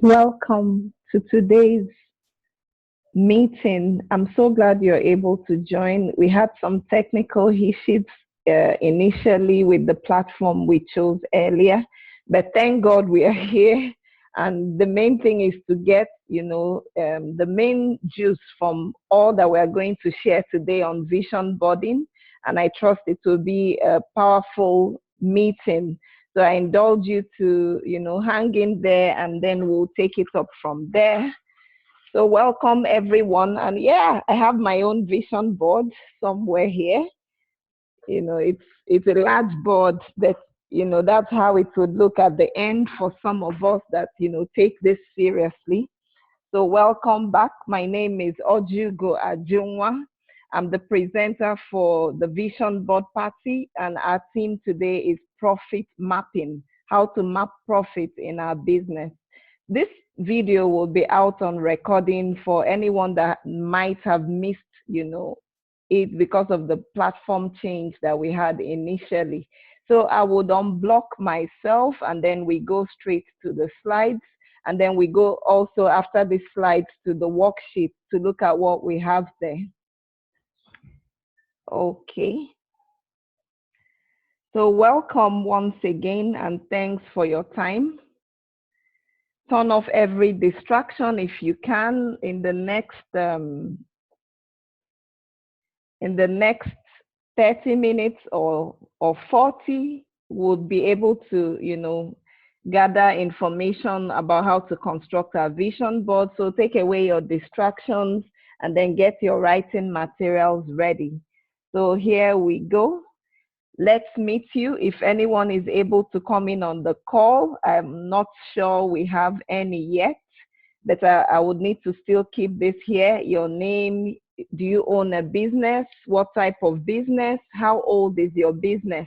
Welcome to today's meeting. I'm so glad you're able to join. We had some technical issues initially with the platform we chose earlier, but thank God we are here. And the main thing is to get, the main juice from all that we are going to share today on vision boarding. And I trust it will be a powerful meeting. So I indulge you to, hang in there, and then we'll take it up from there. So welcome everyone. And yeah, I have my own vision board somewhere here. It's a large board that, that's how it would look at the end for some of us that, take this seriously. So welcome back. My name is Ojugo Ajunwa. I'm the presenter for the Vision Board Party, and our theme today is profit mapping, how to map profit in our business. This video will be out on recording for anyone that might have missed, it because of the platform change that we had initially. So I would unblock myself, and then we go straight to the slides. And then we go also after the slides to the worksheet to look at what we have there. Okay. So welcome once again, and thanks for your time. Turn off every distraction if you can. In the next 30 minutes or 40, we'll be able to, gather information about how to construct our vision board. So take away your distractions and then get your writing materials ready. So here we go. Let's meet you. If anyone is able to come in on the call, I'm not sure we have any yet, but I would need to still keep this here. Your name, do you own a business? What type of business? How old is your business?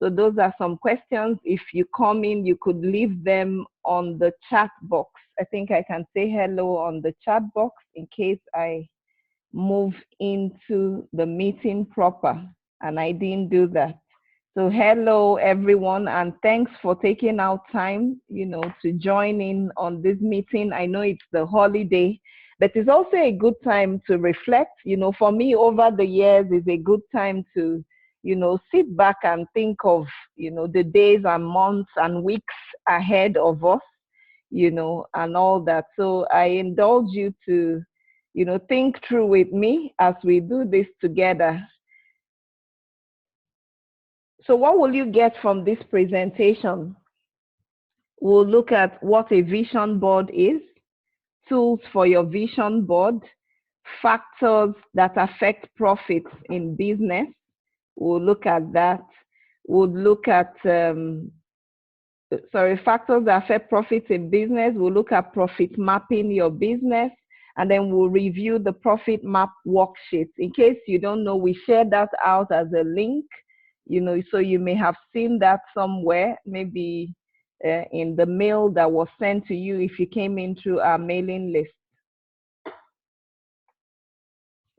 So those are some questions. If you come in, you could leave them on the chat box. I think I can say hello on the chat box in case I move into the meeting proper, and I didn't do that. So hello everyone, and thanks for taking out time, to join in on this meeting. I know it's the holiday, but it's also a good time to reflect. For me, over the years, is a good time to sit back and think of, the days and months and weeks ahead of us, and all that. So I indulge you to, think through with me as we do this together. So what will you get from this presentation? We'll look at what a vision board is, tools for your vision board, factors that affect profits in business. We'll look at that. We'll look at, factors that affect profits in business. We'll look at profit mapping your business, and then we'll review the profit map worksheet. In case you don't know, we share that out as a link, so you may have seen that somewhere, maybe in the mail that was sent to you if you came in through our mailing list.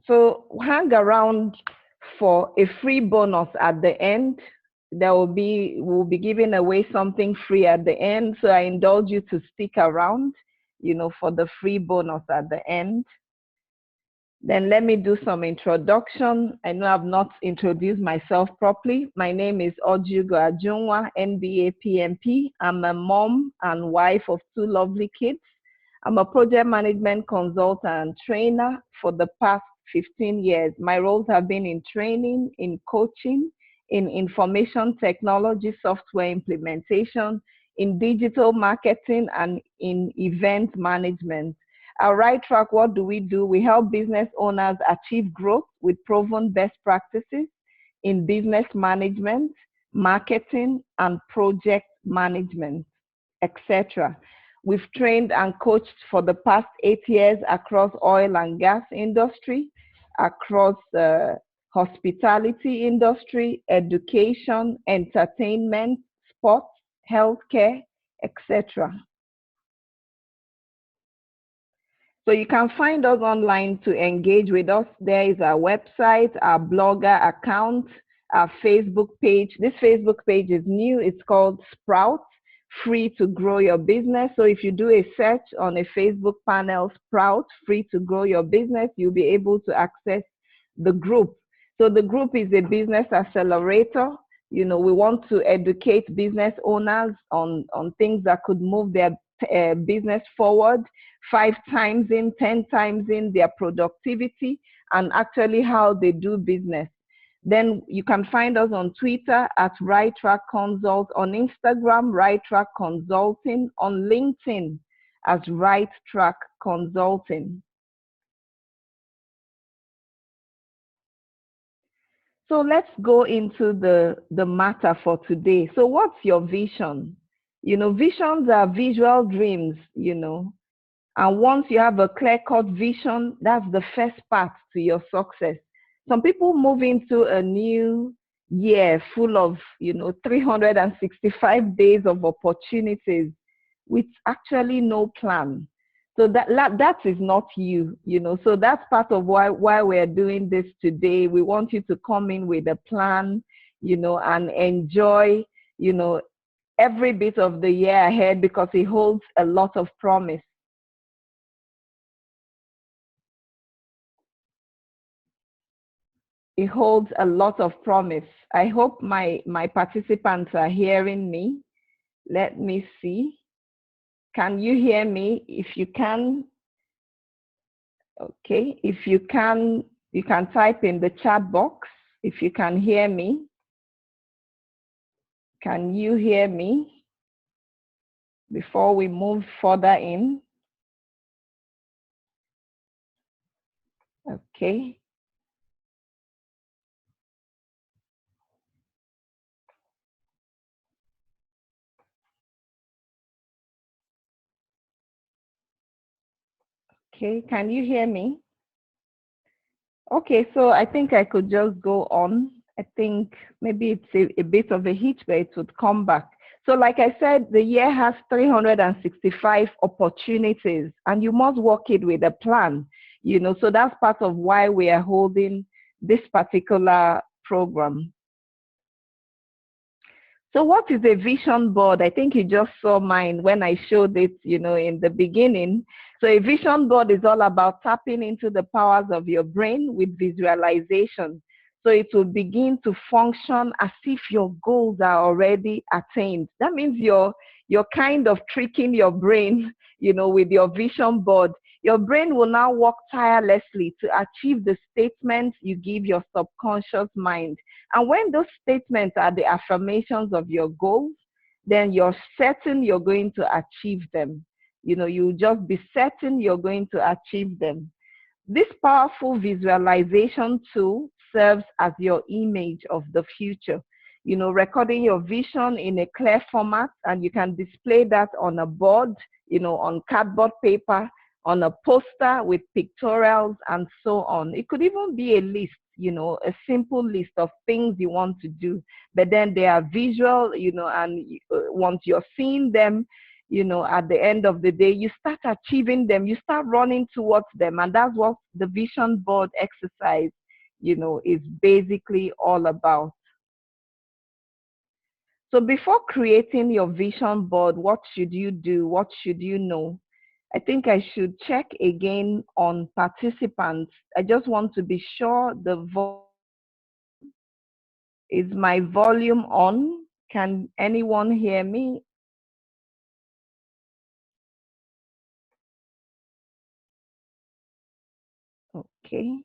So hang around for a free bonus at the end. We'll be giving away something free at the end. So I indulge you to stick around, for the free bonus at the end. Then let me do some introduction. I know I've not introduced myself properly. My name is Ojugo Ajunwa, MBA PMP. I'm a mom and wife of 2 lovely kids. I'm a project management consultant and trainer for the past 15 years. My roles have been in training, in coaching, in information technology, software implementation, in digital marketing, and in event management. Our right track, what do? We help business owners achieve growth with proven best practices in business management, marketing, and project management, etc. We've trained and coached for the past 8 years across oil and gas industry, across hospitality industry, education, entertainment, sports, healthcare, etc. So you can find us online to engage with us. There is our website, our blogger account, our Facebook page. This Facebook page is new. It's called S.P.R.O.U.T, free to grow your business. So if you do a search on a Facebook panel, S.P.R.O.U.T, free to grow your business, you'll be able to access the group. So the group is a business accelerator. You know, we want to educate business owners on things that could move their business forward 5 times in, 10 times in their productivity, and actually how they do business. Then you can find us on Twitter at Right Track Consult, on Instagram, Right Track Consulting, on LinkedIn as Right Track Consulting. So let's go into the matter for today. So what's your vision? You know, visions are visual dreams, you know, and once you have a clear-cut vision, that's the first path to your success. Some people move into a new year full of, you know, 365 days of opportunities with actually no plan. So that is not you, you know. So that's part of why we're doing this today. We want you to come in with a plan, you know, and enjoy, you know, every bit of the year ahead, because it holds a lot of promise. It holds a lot of promise. I hope my participants are hearing me. Let me see. Can you hear me? If you can, okay. If you can type in the chat box if you can hear me. Can you hear me before we move further in? Okay. Okay, can you hear me? Okay, so I think I could just go on. I think maybe it's a bit of a hitch, but it would come back. So like I said, the year has 365 opportunities, and you must work it with a plan, you know, so that's part of why we are holding this particular program. So what is a vision board? I think you just saw mine when I showed it, you know, in the beginning. So a vision board is all about tapping into the powers of your brain with visualization. So it will begin to function as if your goals are already attained. That means you're kind of tricking your brain, you know, with your vision board. Your brain will now work tirelessly to achieve the statements you give your subconscious mind. And when those statements are the affirmations of your goals, then you're certain you're going to achieve them. You know, you just be certain you're going to achieve them. This powerful visualization tool serves as your image of the future. You know, recording your vision in a clear format, and you can display that on a board, you know, on cardboard paper, on a poster with pictorials and so on. It could even be a list, you know, a simple list of things you want to do, but then they are visual, you know, and once you're seeing them, you know, at the end of the day, you start achieving them, you start running towards them. And that's what the vision board exercise, you know, is basically all about. So before creating your vision board, what should you do? What should you know? I think I should check again on participants. I just want to be sure is my volume on? Can anyone hear me? Okay.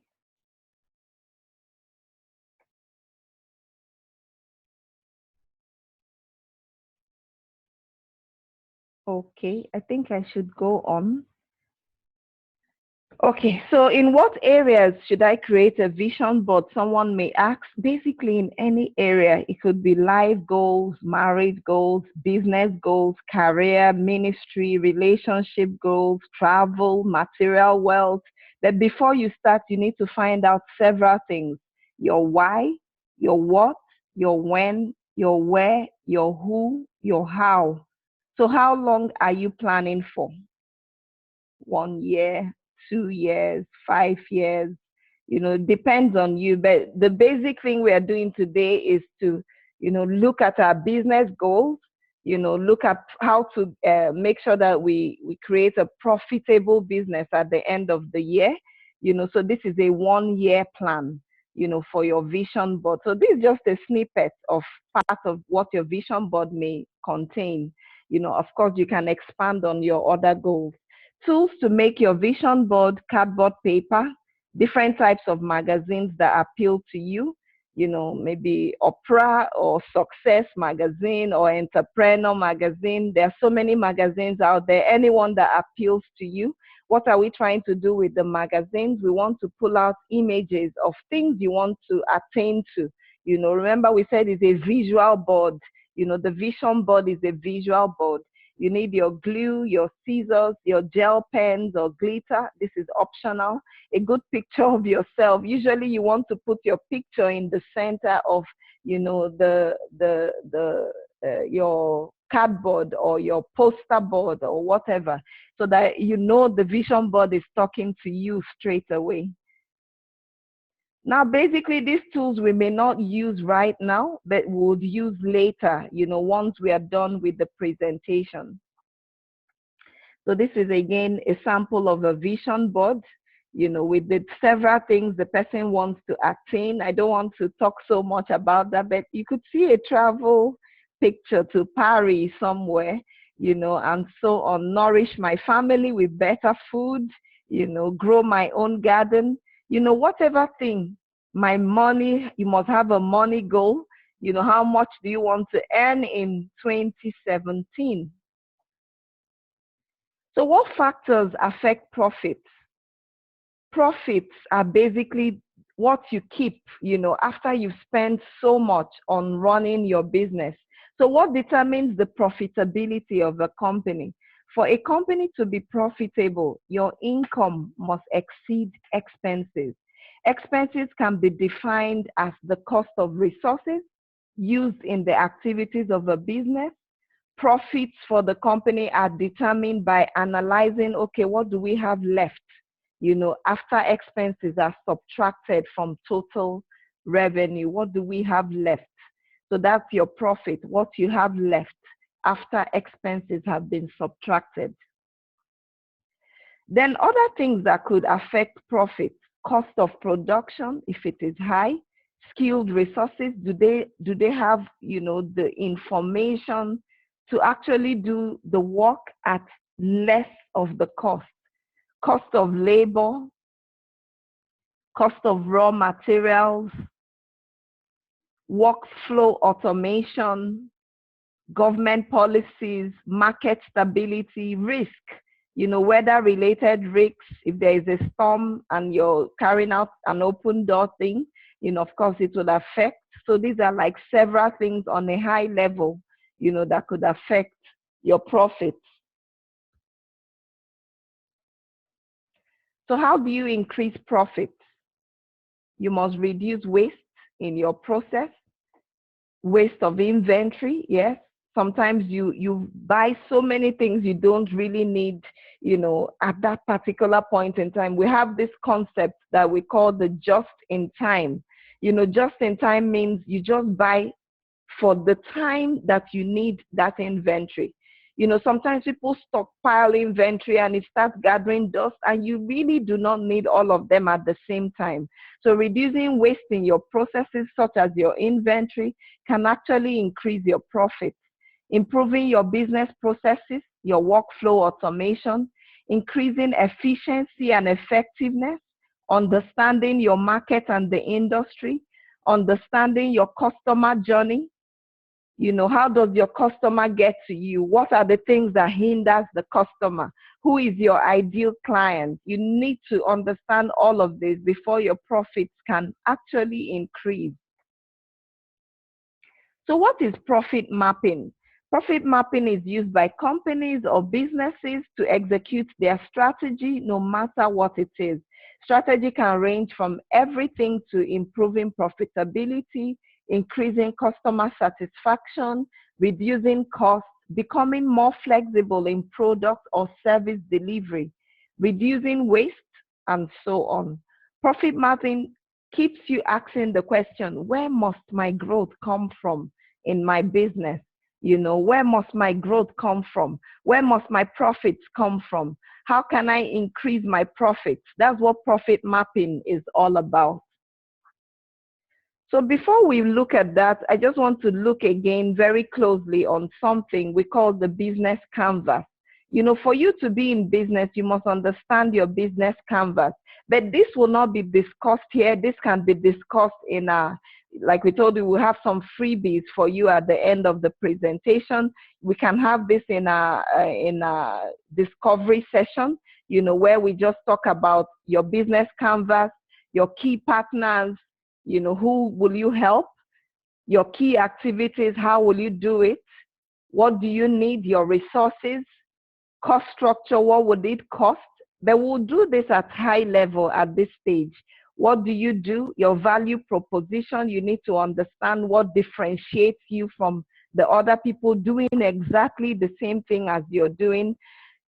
Okay, I think I should go on. Okay, so in what areas should I create a vision board? Someone may ask. Basically, in any area. It could be life goals, marriage goals, business goals, career, ministry, relationship goals, travel, material wealth. But before you start, you need to find out several things: your why, your what, your when, your where, your who, your how. So how long are you planning for? 1 year, 2 years, 5 years, you know, depends on you. But the basic thing we are doing today is to, you know, look at our business goals, look at how to make sure that we create a profitable business at the end of the year. So this is a 1-year plan, for your vision board. So this is just a snippet of part of what your vision board may contain. Of course, you can expand on your other goals. Tools to make your vision board: cardboard paper, different types of magazines that appeal to you, maybe Oprah or Success magazine or Entrepreneur magazine. There are so many magazines out there, anyone that appeals to you. What are we trying to do with the magazines? We want to pull out images of things you want to attain to. Remember we said it's a visual board. The vision board is a visual board. You need your glue, your scissors, your gel pens or glitter. This is optional. A good picture of yourself. Usually you want to put your picture in the center of, your cardboard or your poster board or whatever, so that the vision board is talking to you straight away. Now, basically, these tools we may not use right now, but we would use later, once we are done with the presentation. So this is, again, a sample of a vision board, with the several things the person wants to attain. I don't want to talk so much about that, but you could see a travel picture to Paris somewhere, and so on. Nourish my family with better food, grow my own garden. Whatever thing, my money, you must have a money goal. How much do you want to earn in 2017? So what factors affect profits? Profits are basically what you keep, after you've spent so much on running your business. So what determines the profitability of a company? For a company to be profitable, your income must exceed expenses. Expenses can be defined as the cost of resources used in the activities of a business. Profits for the company are determined by analyzing, okay, what do we have left, after expenses are subtracted from total revenue? What do we have left? So that's your profit, what you have left after expenses have been subtracted. Then other things that could affect profit: cost of production, if it is high; skilled resources, do they have, the information to actually do the work at less of the cost; cost of labor, cost of raw materials, workflow automation, government policies, market stability; risk, weather-related risks. If there is a storm and you're carrying out an open door thing, of course it will affect. So these are like several things on a high level, that could affect your profits. So how do you increase profits? You must reduce waste in your process. Waste of inventory, yes. Sometimes you buy so many things you don't really need, at that particular point in time. We have this concept that we call the just in time. Just in time means you just buy for the time that you need that inventory. Sometimes people stockpile inventory and it starts gathering dust, and you really do not need all of them at the same time. So reducing waste in your processes, such as your inventory, can actually increase your profits. Improving your business processes, your workflow automation, increasing efficiency and effectiveness, understanding your market and the industry, understanding your customer journey. How does your customer get to you? What are the things that hinders the customer? Who is your ideal client? You need to understand all of this before your profits can actually increase. So what is profit mapping? Profit mapping is used by companies or businesses to execute their strategy, no matter what it is. Strategy can range from everything to improving profitability, increasing customer satisfaction, reducing costs, becoming more flexible in product or service delivery, reducing waste, and so on. Profit mapping keeps you asking the question, where must my growth come from in my business? Where must my growth come from? Where must my profits come from? How can I increase my profits? That's what profit mapping is all about. So before we look at that, I just want to look again very closely on something we call the business canvas. For you to be in business, you must understand your business canvas. But this will not be discussed here. This can be discussed in like we told you, we'll have some freebies for you at the end of the presentation. We can have this in a discovery session, where we just talk about your business canvas, your key partners, who will you help, your key activities, how will you do it, what do you need, your resources, cost structure, what would it cost? But we'll do this at high level at this stage. What do you do? Your value proposition, you need to understand what differentiates you from the other people doing exactly the same thing as you're doing.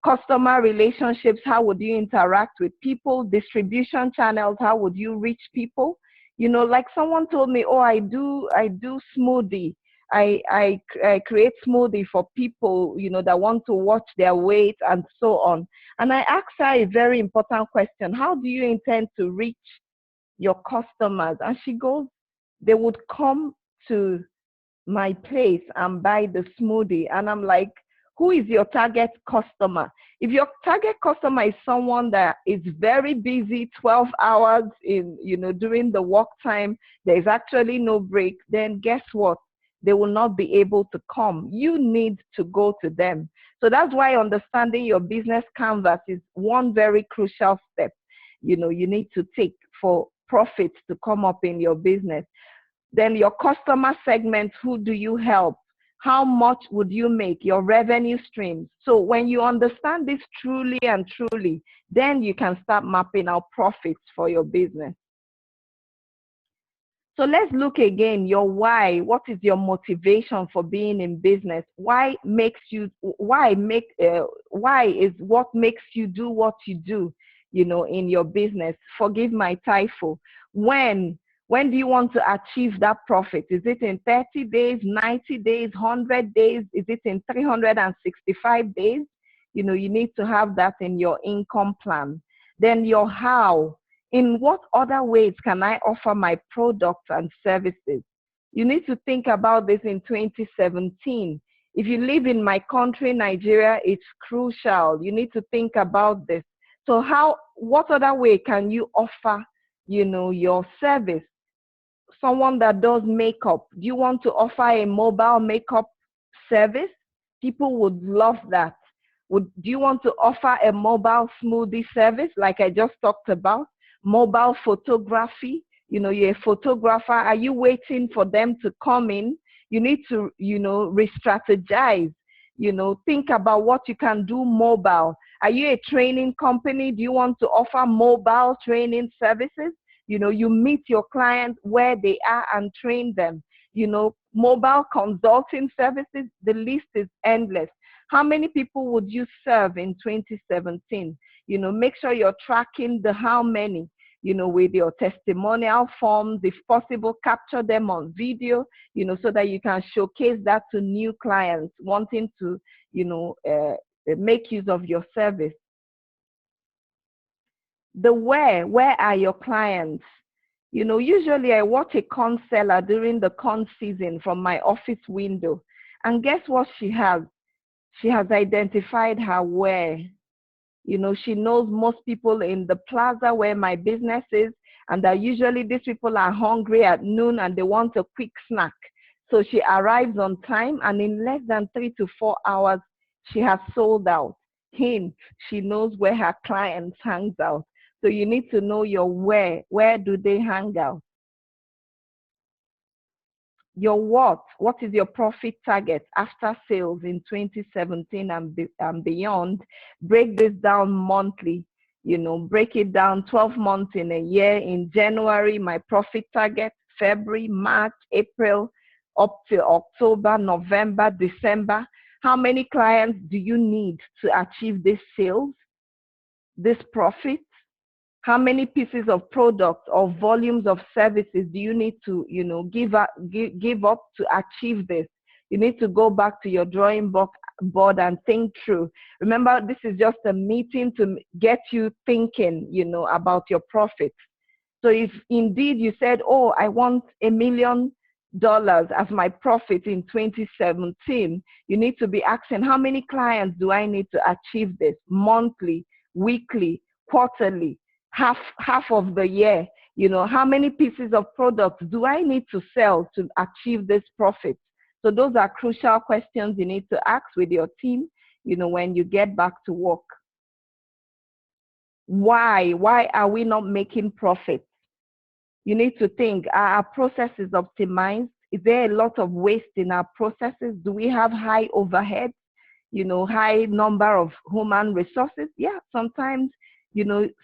Customer relationships, how would you interact with people? Distribution channels, how would you reach people? Like someone told me, oh, I do smoothie. I create smoothie for people, that want to watch their weight and so on. And I asked her a very important question. How do you intend to reach your customers? And she goes, they would come to my place and buy the smoothie. And I'm like, who is your target customer? If your target customer is someone that is very busy 12 hours in, during the work time, there's actually no break, then guess what? They will not be able to come. You need to go to them. So that's why understanding your business canvas is one very crucial step, you need to take for profits to come up in your business. Then your customer segment, who do you help? How much would you make? Your revenue streams. So when you understand this truly and truly, then you can start mapping out profits for your business. So let's look again, your why. What is your motivation for being in business? Why is what makes you do what you do, in your business? Forgive my typo. When do you want to achieve that profit? Is it in 30 days, 90 days, 100 days? Is it in 365 days? You need to have that in your income plan. Then your how. In what other ways can I offer my products and services? You need to think about this in 2017. If you live in my country, Nigeria, it's crucial. You need to think about this. So what other way can you offer, your service? Someone that does makeup, do you want to offer a mobile makeup service? People would love that. Do you want to offer a mobile smoothie service like I just talked about? Mobile photography, you're a photographer. Are you waiting for them to come in? You need to, re-strategize, think about what you can do mobile. Are you a training company? Do you want to offer mobile training services? You meet your clients where they are and train them. Mobile consulting services, the list is endless. How many people would you serve in 2017? Make sure you're tracking the how many, with your testimonial forms. If possible, capture them on video, so that you can showcase that to new clients wanting to, make use of your service. The where are your clients? Usually I watch a corn seller during the corn season from my office window. And guess what she has? She has identified her where. She knows most people in the plaza where my business is, and that usually these people are hungry at noon and they want a quick snack. So she arrives on time, and in less than 3 to 4 hours, she has sold out. Hint, she knows where her clients hang out. So you need to know your where. Where do they hang out? Your what is your profit target after sales in 2017 and beyond? Break this down monthly, break it down 12 months in a year. In January, my profit target, February, March, April, up to October, November, December. How many clients do you need to achieve this sales, this profit? How many pieces of product or volumes of services do you need to, give up to achieve this? You need to go back to your drawing board and think through. Remember, this is just a meeting to get you thinking, about your profits. So if indeed you said, oh, I want $1 million as my profit in 2017, you need to be asking, how many clients do I need to achieve this? Monthly, weekly, quarterly, half of the year? How many pieces of products do I need to sell to achieve this profit? So those are crucial questions you need to ask with your team, when you get back to work. Why are we not making profits? You need to think, are our processes optimized? Is there a lot of waste in our processes? Do we have high overhead? High number of human resources? Yeah, sometimes,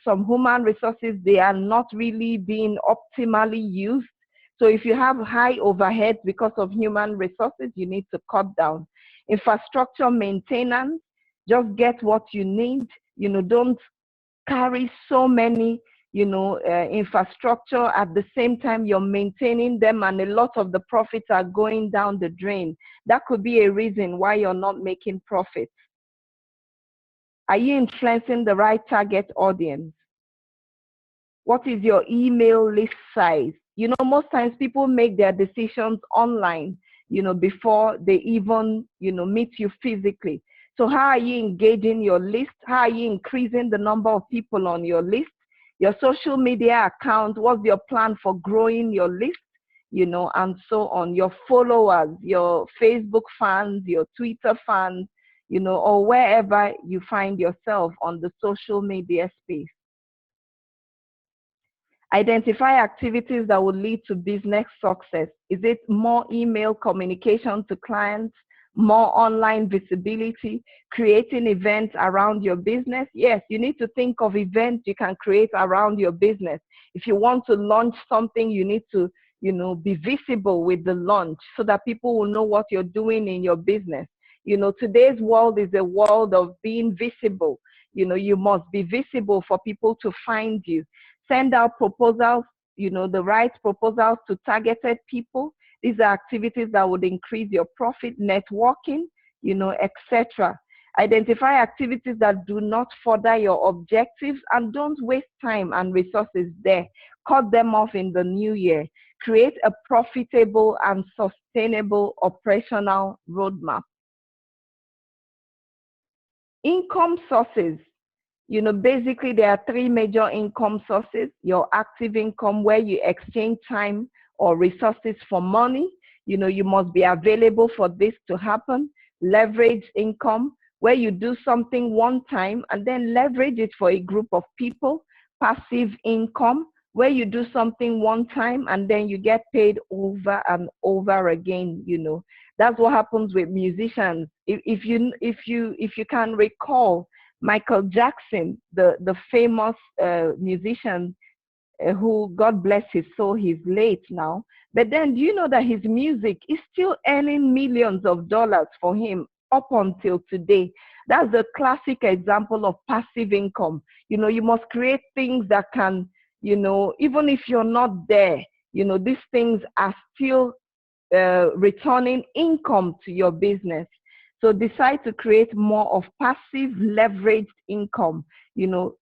some human resources, they are not really being optimally used. So if you have high overhead because of human resources, you need to cut down. Infrastructure maintenance, just get what you need. Don't carry so many infrastructure at the same time you're maintaining them, and a lot of the profits are going down the drain. That could be a reason why you're not making profits. Are you influencing the right target audience? What is your email list size? Most times people make their decisions online, before they even, meet you physically. So how are you engaging your list? How are you increasing the number of people on your list? Your social media account, what's your plan for growing your list? And so on. Your followers, your Facebook fans, your Twitter fans, or wherever you find yourself on the social media space. Identify activities that will lead to business success. Is it more email communication to clients, more online visibility, creating events around your business? Yes, you need to think of events you can create around your business. If you want to launch something, you need to, be visible with the launch so that people will know what you're doing in your business. Today's world is a world of being visible. You must be visible for people to find you. Send out proposals, the right proposals to targeted people. These are activities that would increase your profit, networking, etc. Identify activities that do not further your objectives, and don't waste time and resources there. Cut them off in the new year. Create a profitable and sustainable operational roadmap. Income sources. Basically there are 3 major income sources. Your active income, where you exchange time or resources for money. You must be available for this to happen. Leverage income, where you do something one time and then leverage it for a group of people. Passive income, where you do something one time and then you get paid over and over again. That's what happens with musicians. If you can recall, Michael Jackson, the famous musician who, God bless his soul, he's late now. But then do you know that his music is still earning millions of dollars for him up until today? That's a classic example of passive income. You must create things that can, even if you're not there, these things are still returning income to your business. So decide to create more of passive leveraged income.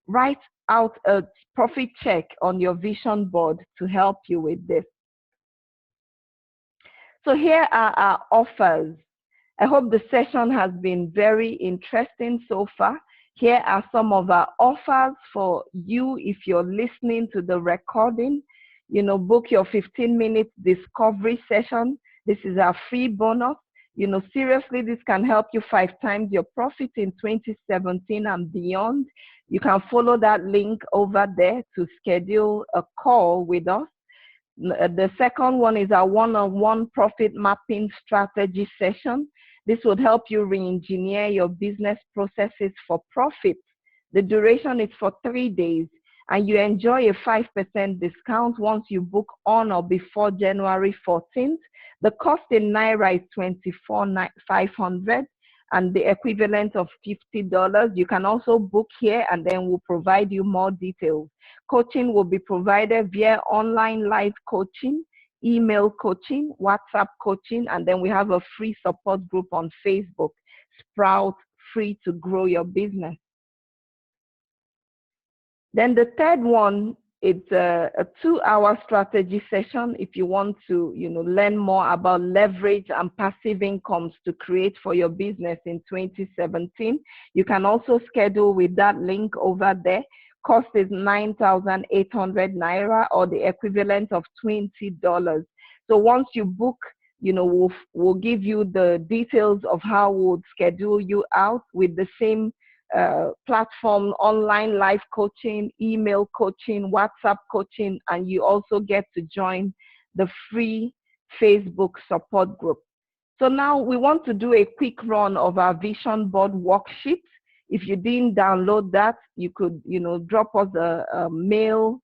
Write out a profit check on your vision board to help you with this. So here are our offers. I hope the session has been very interesting so far. Here are some of our offers for you if you're listening to the recording. Book your 15-minute discovery session. This is our free bonus. Seriously, this can help you 5 times your profit in 2017 and beyond. You can follow that link over there to schedule a call with us. The second one is our one-on-one profit mapping strategy session. This would help you re-engineer your business processes for profit. The duration is for 3 days, and you enjoy a 5% discount once you book on or before January 14th. The cost in Naira is $24,500 and the equivalent of $50. You can also book here and then we'll provide you more details. Coaching will be provided via online live coaching, email coaching, WhatsApp coaching, and then we have a free support group on Facebook, Sprout Free to Grow Your Business. Then the third one, it's a 2-hour strategy session if you want to, learn more about leverage and passive incomes to create for your business in 2017. You can also schedule with that link over there. Cost is 9,800 Naira, or the equivalent of $20. So once you book, we'll give you the details of how we'll schedule you out with the same platform, online live coaching, email coaching, WhatsApp coaching, and you also get to join the free Facebook support group. So now we want to do a quick run of our vision board worksheet. If you didn't download that, you could, drop us a mail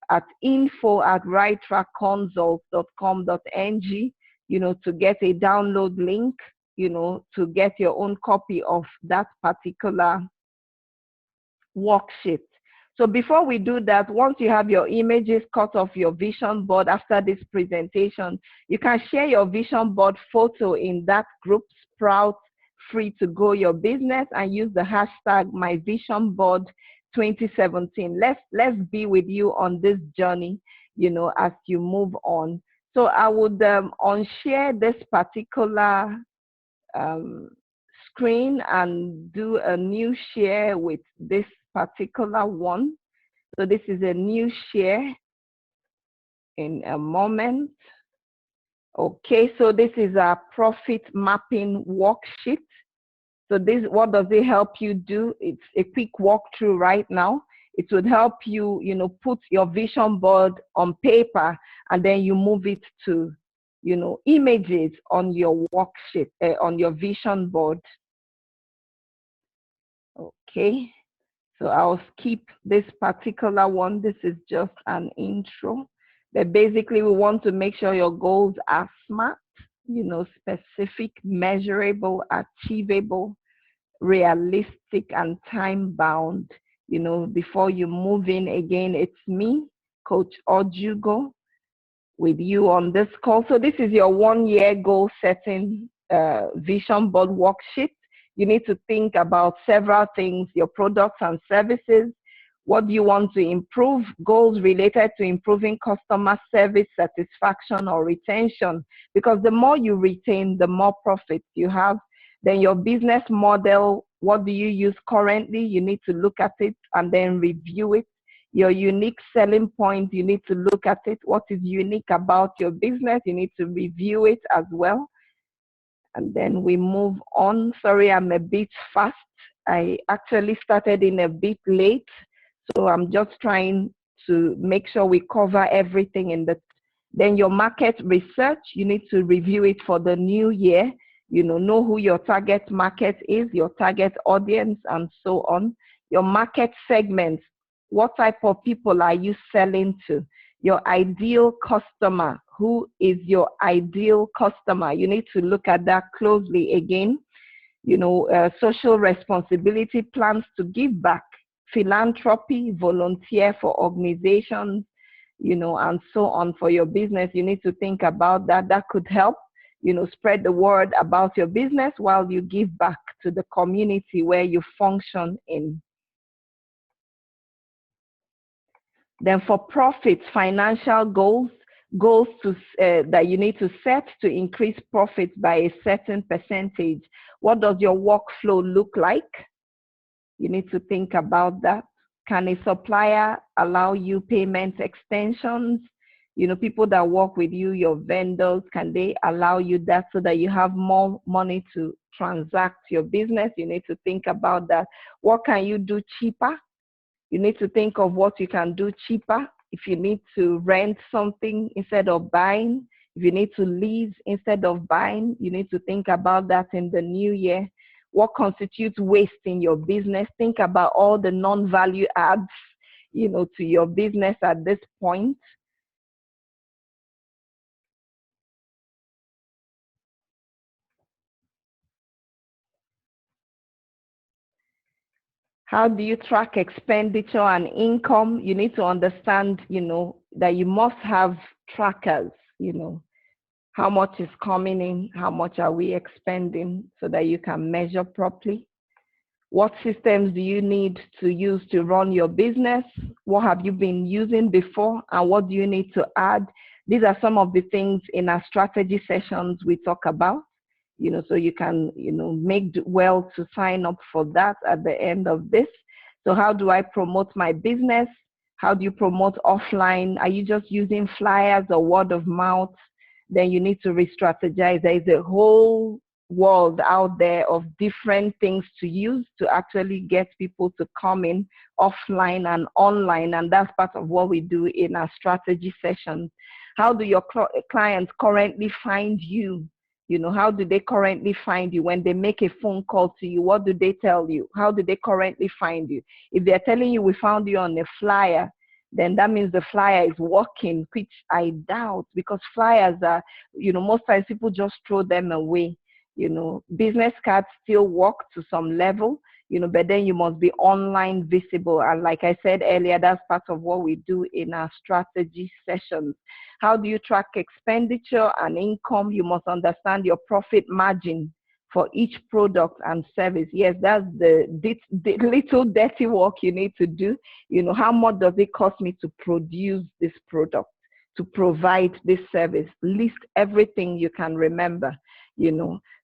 at info@righttrackconsult.com.ng, to get a download link, to get your own copy of that particular worksheet. So before we do that, once you have your images cut off your vision board after this presentation, you can share your vision board photo in that group, Sprout Free to Grow Your Business, and use the hashtag #MyVisionBoard2017. Let's be with you on this journey, as you move on. So I would unshare this particular screen and do a new share with this particular one. So this is a new share in a moment. Okay, so this is our profit mapping worksheet. So this, what does it help you do? It's a quick walkthrough right now. It would help you, put your vision board on paper, and then you move it to, images on your worksheet, on your vision board. Okay, so I'll skip this particular one. This is just an intro. But basically, we want to make sure your goals are SMART, specific, measurable, achievable, realistic, and time-bound. Before you move in again, it's me, Coach Ojugo, with you on this call. So this is your 1-year goal setting vision board worksheet. You need to think about several things: your products and services. What do you want to improve? Goals related to improving customer service satisfaction or retention, because the more you retain, the more profits you have. Then your business model, what do you use currently? You need to look at it and then review it. Your unique selling point, you need to look at it. What is unique about your business? You need to review it as well. And then we move on. Sorry, I'm a bit fast. I actually started in a bit late, so I'm just trying to make sure we cover everything in the. Then your market research, you need to review it for the new year. Know who your target market is, your target audience, and so on. Your market segments, what type of people are you selling to? Your ideal customer, who is your ideal customer? You need to look at that closely again. Social responsibility, plans to give back, philanthropy, volunteer for organizations, and so on for your business. You need to think about that. That could help, spread the word about your business while you give back to the community where you function in. Then for profits, financial goals to that you need to set to increase profits by a certain percentage. What does your workflow look like? You need to think about that. Can a supplier allow you payment extensions? People that work with you, your vendors, can they allow you that so that you have more money to transact your business? You need to think about that. What can you do cheaper? You need to think of what you can do cheaper. If you need to rent something instead of buying, if you need to lease instead of buying, you need to think about that in the new year. What constitutes waste in your business? Think about all the non-value adds, to your business at this point. How do you track expenditure and income? You need to understand, that you must have trackers. you know, how much is coming in, how much are we expending, so that you can measure properly. What systems do you need to use to run your business? What have you been using before, and what do you need to add? These are some of the things in our strategy sessions we talk about, so you can, make well to sign up for that at the end of this. So how do I promote my business? How do you promote offline? Are you just using flyers or word of mouth? Then you need to re-strategize. There is a whole world out there of different things to use to actually get people to come in offline and online. And that's part of what we do in our strategy sessions. How do your clients currently find you? How do they currently find you? When they make a phone call to you, what do they tell you? How do they currently find you? If they're telling you we found you on a flyer, then that means the flyer is working, which I doubt, because flyers are, most times people just throw them away. Business cards still work to some level, but then you must be online visible. And like I said earlier, that's part of what we do in our strategy sessions. How do you track expenditure and income? You must understand your profit margin for each product and service. Yes, that's the little dirty work you need to do. How much does it cost me to produce this product, to provide this service? List everything you can remember,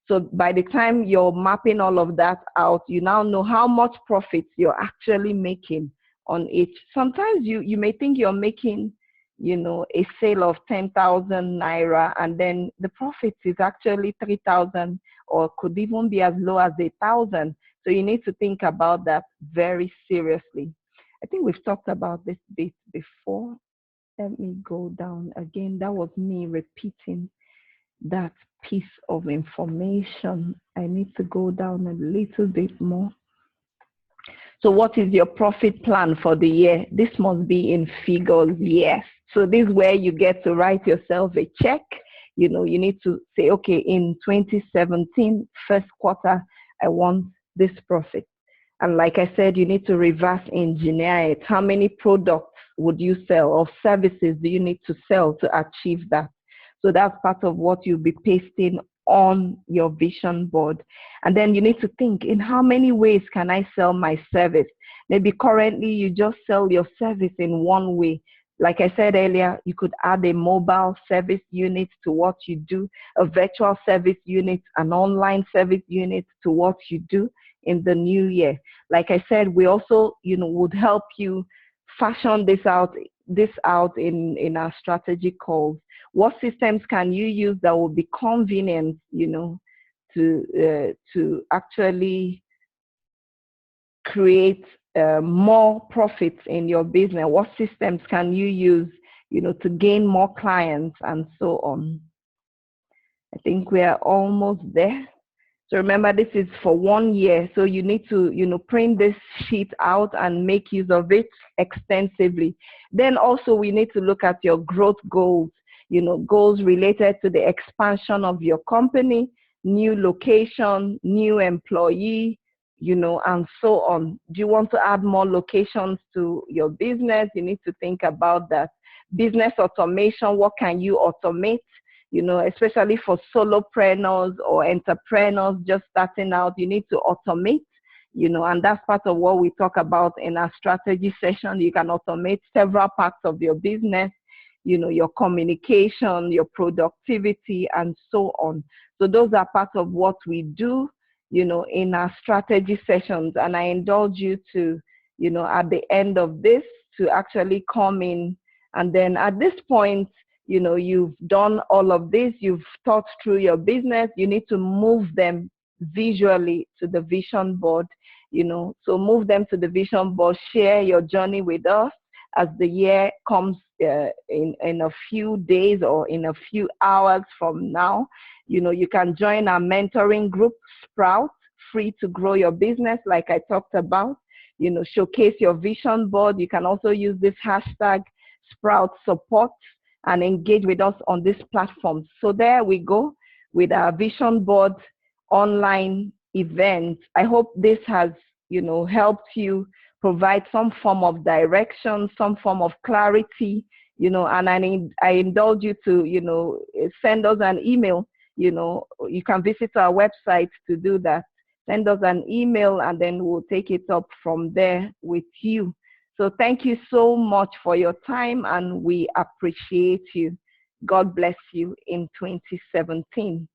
So by the time you're mapping all of that out, you now know how much profit you're actually making on each. Sometimes you may think you're making, a sale of 10,000 naira, and then the profit is actually 3,000, or could even be as low as 1,000. So you need to think about that very seriously. I think we've talked about this bit before. Let me go down again. That was me repeating that piece of information. I need to go down a little bit more. So what is your profit plan for the year? This must be in figures, yes. So this is where you get to write yourself a check. You need to say, okay, in 2017, first quarter, I want this profit. And like I said, you need to reverse engineer it. How many products would you sell, or services do you need to sell to achieve that? So that's part of what you'll be pasting on your vision board. And then you need to think, in how many ways can I sell my service? Maybe currently you just sell your service in one way. Like I said earlier, you could add a mobile service unit to what you do, a virtual service unit, an online service unit to what you do in the new year. Like I said, we also, would help you fashion this out in our strategy calls. What systems can you use that will be convenient, to actually create more profits in your business? What systems can you use, to gain more clients and so on? I think we are almost there. So remember, this is for 1 year. So you need to, print this sheet out and make use of it extensively. Then also we need to look at your growth goals, goals related to the expansion of your company, new location, new employee, and so on. Do you want to add more locations to your business? You need to think about that. Business automation, what can you automate? Especially for solopreneurs or entrepreneurs just starting out, you need to automate, and that's part of what we talk about in our strategy session. You can automate several parts of your business, your communication, your productivity, and so on. So those are part of what we do, in our strategy sessions. And I indulge you to, at the end of this, to actually come in. And then at this point, you've done all of this, you've thought through your business, you need to move them visually to the vision board, so move them to the vision board, share your journey with us as the year comes in a few days or in a few hours from now. You can join our mentoring group, S.P.R.O.U.T, free to grow your business, like I talked about, showcase your vision board. You can also use this hashtag S.P.R.O.U.T support and engage with us on this platform. So there we go with our vision board online event. I hope this has, helped you provide some form of direction, some form of clarity, and I indulge you to, send us an email. You can visit our website to do that. Send us an email and then we'll take it up from there with you. So thank you so much for your time and we appreciate you. God bless you in 2017.